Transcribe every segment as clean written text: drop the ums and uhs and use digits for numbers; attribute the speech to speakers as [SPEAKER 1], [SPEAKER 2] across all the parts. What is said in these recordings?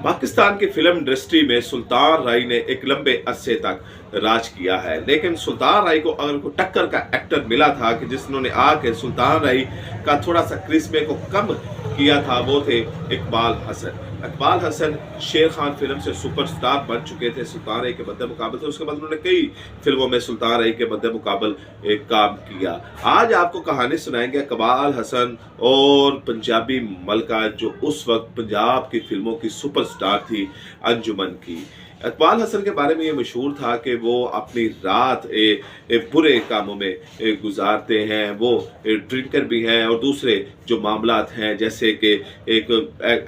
[SPEAKER 1] पाकिस्तान की film industry में सुल्तान राय ने एक लंबे अरसे तक राज किया है, लेकिन सुल्तान राय को अगर कोई टक्कर का एक्टर मिला था कि जिन्होंने आके सुल्तान राय का थोड़ा सा क्रिस्मे को कम किया था, वो थे इकबाल हसन। इकबाल हसन शेर खान फिल्म से सुपरस्टार बन चुके थे, सुल्तान राय के मद्दे मुकाबले थे। उसके बाद उन्होंने कई फिल्मों में सुल्तान राय के मद्दे मुकाबले काम किया। आज आपको कहानी सुनाएंगे इकबाल हसन और पंजाबी मलका जो उस वक्त पंजाब की फिल्मों की सुपरस्टार थी, अंजुमन की। इकबाल हसन के बारे में ये मशहूर था कि वो अपनी रात बुरे कामों में गुजारते हैं, वो ड्रिंकर भी हैं और दूसरे जो मामलात हैं जैसे कि एक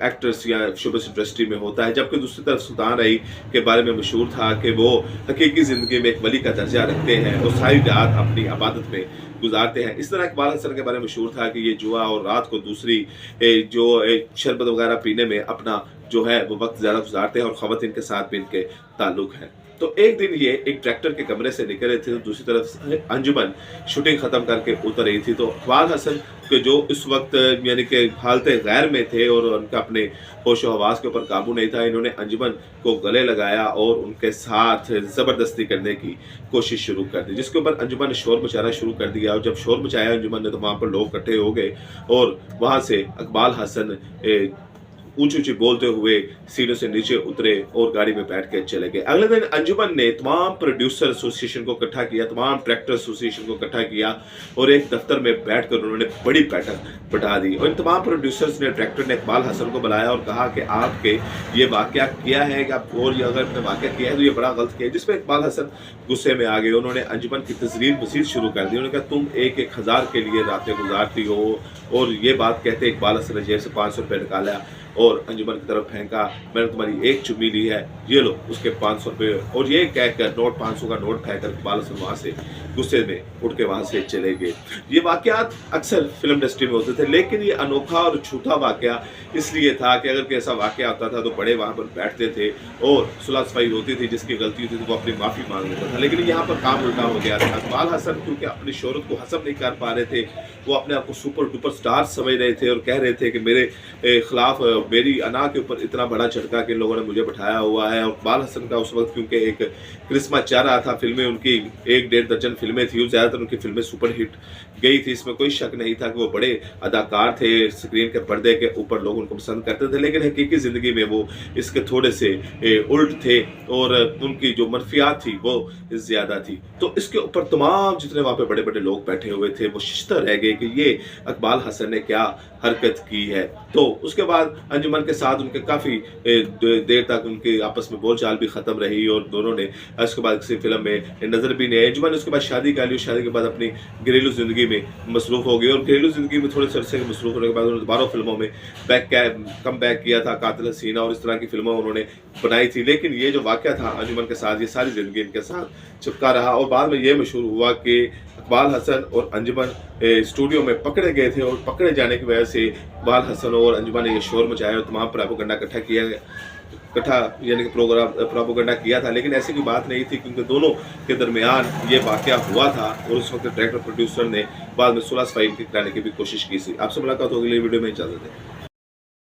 [SPEAKER 1] एक्टर्स या शोबिस इंडस्ट्री में होता है। जबकि दूसरी तरफ सुल्तान राय के बारे में मशहूर था कि वो हकीकी ज़िंदगी में एक वली का दर्जा रखते हैं और सारी रात अपनी इबादत में गुजारते हैं। इस तरह इकबाल हसन के बारे में मशहूर था कि ये जुआ और रात को दूसरी जो शरबत वगैरह पीने में अपना जो है वो वक्त ज़्यादा गुजारते हैं और ख़वातीन के साथ भी इनके ताल्लुक हैं। तो एक दिन ये एक ट्रैक्टर के कमरे से निकल रहे थे, तो दूसरी तरफ अंजुमन शूटिंग ख़त्म करके उतर रही थी। तो इकबाल हसन के जो इस वक्त यानी कि हालत गैर में थे और उनका अपने होश हवास के ऊपर काबू नहीं था, इन्होंने अंजुमन को गले लगाया और उनके साथ ज़बरदस्ती करने की कोशिश शुरू कर दी, जिसके ऊपर अंजुमन ने शोर मचाना शुरू कर दिया। और जब शोर मचाया अंजुमन ने, तो वहाँ पर लोग इकट्ठे हो गए और वहाँ से इकबाल हसन ऊंची ऊंची बोलते हुए सीढ़ियों से नीचे उतरे और गाड़ी में बैठ के चले गए। अगले दिन अंजुमन ने तमाम प्रोड्यूसर एसोसिएशन को इकट्ठा किया, तमाम डायरेक्टर एसोसिएशन को इकट्ठा किया और एक दफ्तर में बैठकर उन्होंने बड़ी बैठक बिठा दी। और इन तमाम प्रोड्यूसर्स ने, डायरेक्टर ने इकबाल हसन को बुलाया और कहा कि आपके ये वाकया किया है और ये अगर आपने वाकया किया है तो ये बड़ा गलत किया है, जिसमें इकबाल हसन गुस्से में आ गए। उन्होंने अंजुमन की तजरीर मजीद शुरू कर दी। उन्होंने कहा तुम एक हज़ार के लिए रातें गुजारती हो, और ये बात कहते इकबाल हसन ने जेब से 500 रुपये निकाला और अंजुमन की तरफ फेंका, मैंने तुम्हारी एक चुम्मी ली है, ये लो उसके 500 रुपये। और ये कहकर नोट 500 का नोट फेंककर इकबाल हसन वहाँ से गुस्से में उठ के वहाँ से चले गए। ये वाक़यात अक्सर फिल्म इंडस्ट्री में होते थे, लेकिन ये अनोखा और झूठा वाक़या इसलिए था कि अगर कोई ऐसा वाक़या होता था तो बड़े वहाँ पर बैठते थे और सुलह सफाई होती थी, जिसकी गलती होती थी वो अपनी माफ़ी मांग लेता था। लेकिन यहाँ पर काम उल्टा हो गया था। इकबाल हसन क्योंकि अपनी शोहरत को हसम नहीं कर पा रहे थे, वो अपने आप को सुपर डुपर स्टार समझ रहे थे और कह रहे थे कि मेरे खिलाफ मेरी अना के ऊपर इतना बड़ा झटका कि लोगों ने मुझे बैठाया हुआ है। और इकबाल हसन का उस वक्त क्योंकि एक क्रिस्मा चल रहा था, फिल्में उनकी 1-1.5 दर्जन फिल्में थी, ज़्यादातर उनकी फिल्में सुपरहिट गई थी, इसमें कोई शक नहीं था कि वो बड़े अदाकार थे, स्क्रीन के पर्दे के ऊपर लोग उनको पसंद करते थे। लेकिन हकीकी ज़िंदगी में वो इसके थोड़े से उल्ट थे और उनकी जो मनफियात थी वो ज़्यादा थी। तो इसके ऊपर तमाम जितने वहाँ पे बड़े बड़े लोग बैठे हुए थे वो शिश्ता रह गए कि ये इकबाल हसन ने क्या हरकत की है। तो उसके बाद अंजुमन के साथ उनके काफ़ी देर तक उनके आपस में बोलचाल भी ख़त्म रही और दोनों ने उसके बाद किसी फिल्म में नज़र भी नहीं आई। अंजुमन ने उसके बाद शादी कर ली, शादी के बाद अपनी घरेलू ज़िंदगी में मसरूफ़ हो गई और घरेलू ज़िंदगी में थोड़े अरसे मसरूफ़ होने के बाद उन्होंने दोबारा फिल्मों में कम बैक किया था, कातिल हसीना और इस तरह की फिल्में उन्होंने बनाई थी। लेकिन ये जो वाक़या था अंजुमन के साथ, ये सारी ज़िंदगी इनके साथ चिपका रहा और बाद में ये मशहूर हुआ कि इकबाल हसन और अंजुमन स्टूडियो में पकड़े गए थे और पकड़े जाने की वजह से इकबाल हसन और अंजुमन ने ये शोर मचाया और तमाम प्रोपेगेंडा इकट्ठा यानी कि प्रोपेगेंडा किया था। लेकिन ऐसी कोई बात नहीं थी क्योंकि दोनों के दरमियान ये वाक़या हुआ था और उस वक्त डायरेक्टर प्रोड्यूसर ने बाद में सुलह सफाई कराने की भी कोशिश की थी। आपसे मुलाकात होगी अगली वीडियो में, इजाज़त है।